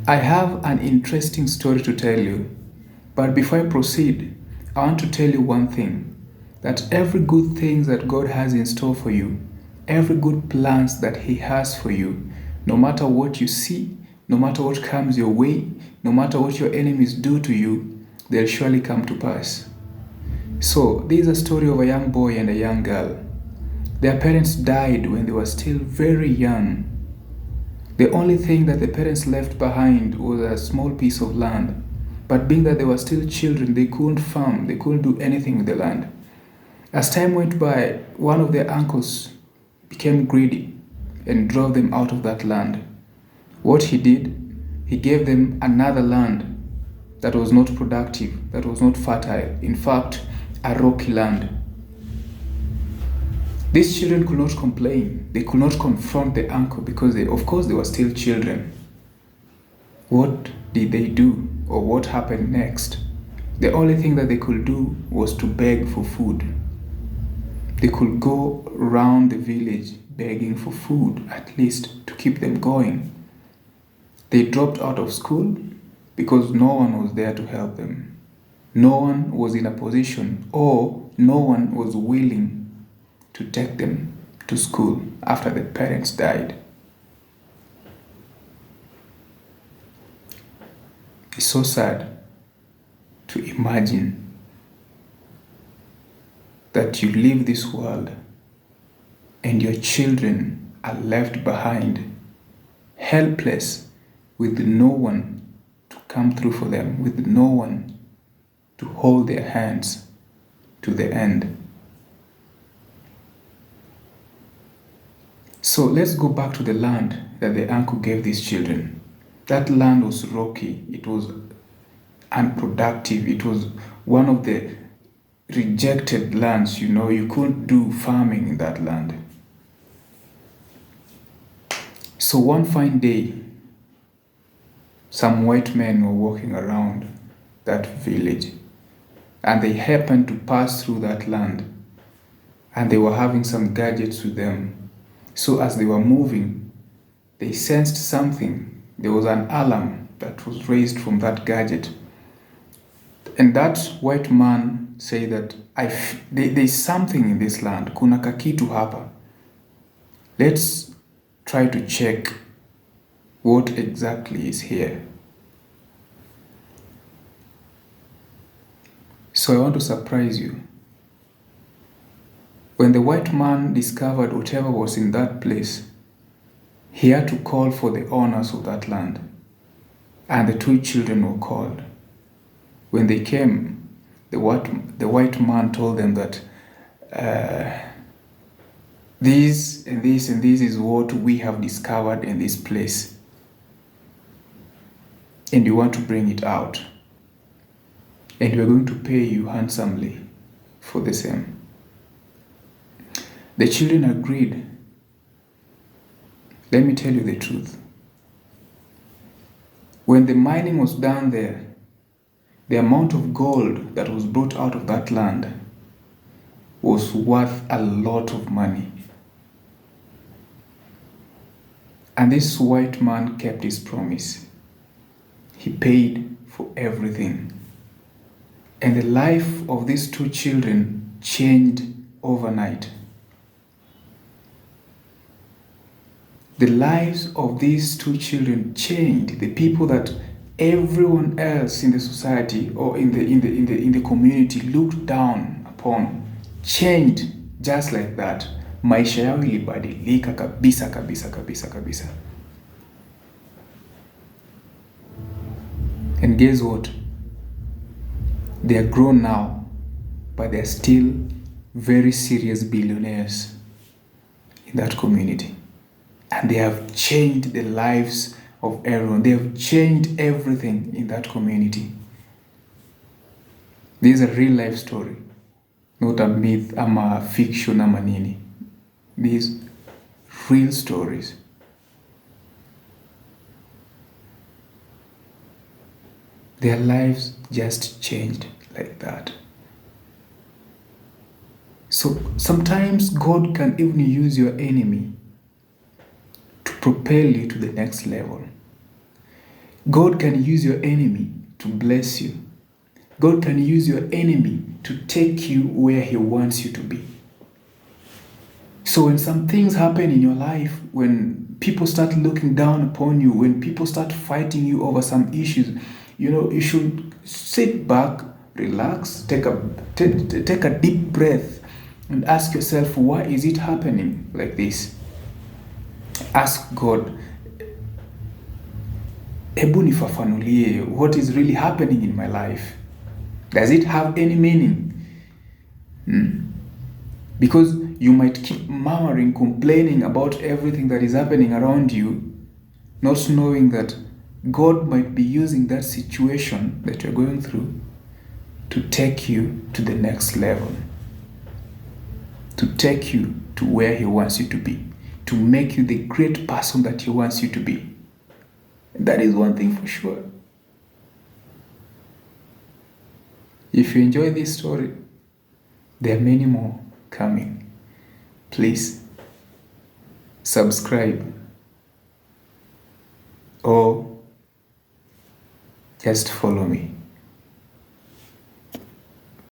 I have an interesting story to tell you, but before I proceed, I want to tell you one thing, that every good thing that God has in store for you, every good plans that He has for you, no matter what you see, no matter what comes your way, no matter what your enemies do to you, they'll surely come to pass. So, this is a story of a young boy and a young girl. Their parents died when they were still very young. The only thing that the parents left behind was a small piece of land. But being that they were still children, they couldn't farm, they couldn't do anything with the land. As time went by, one of their uncles became greedy and drove them out of that land. What he did, he gave them another land that was not productive, that was not fertile, in fact, a rocky land. These children could not complain. They could not confront the uncle because of course, they were still children. What did they do, or what happened next? The only thing that they could do was to beg for food. They could go around the village begging for food, at least to keep them going. They dropped out of school because no one was there to help them. No one was in a position, or no one was willing to take them to school after the parents died. It's so sad to imagine that you leave this world and your children are left behind, helpless, with no one to come through for them, with no one to hold their hands to the end. So let's go back to the land that the uncle gave these children. That land was rocky, it was unproductive, it was one of the rejected lands, you couldn't do farming in that land. So one fine day, some white men were walking around that village, and they happened to pass through that land, and they were having some gadgets with them. So as they were moving, they sensed something. There was an alarm that was raised from that gadget. And that white man said that there's something in this land. Kuna kakitu hapa. Let's try to check what exactly is here. So I want to surprise you. When the white man discovered whatever was in that place, he had to call for the owners of that land, and the two children were called. When they came, the white man told them that this and this and this is what we have discovered in this place, and you want to bring it out, and we're going to pay you handsomely for the same. The children agreed. Let me tell you the truth. When the mining was done there, the amount of gold that was brought out of that land was worth a lot of money. And this white man kept his promise. He paid for everything. And the life of these two children changed overnight. The lives of these two children changed. The people that everyone else in the society or in the community looked down upon changed just like that. Maisha yao ilibadilika kabisa. And guess what? They are grown now, but they are still very serious billionaires in that community. And they have changed the lives of everyone. They have changed everything in that community. This is a real life story, not a myth, ama fiction, ama nini. These real stories. Their lives just changed like that. So sometimes God can even use your enemy to propel you to the next level. God can use your enemy to bless you. God can use your enemy to take you where He wants you to be. So when some things happen in your life, when people start looking down upon you, when people start fighting you over some issues, you should sit back, relax, take a deep breath and ask yourself, why is it happening like this? Ask God, hebu nifafanulie, what is really happening in my life? Does it have any meaning? Because you might keep murmuring, complaining about everything that is happening around you, not knowing that God might be using that situation that you're going through to take you to the next level, to take you to where He wants you to be, to make you the great person that He wants you to be. That is one thing for sure. If you enjoy this story, there are many more coming. Please subscribe or just follow me.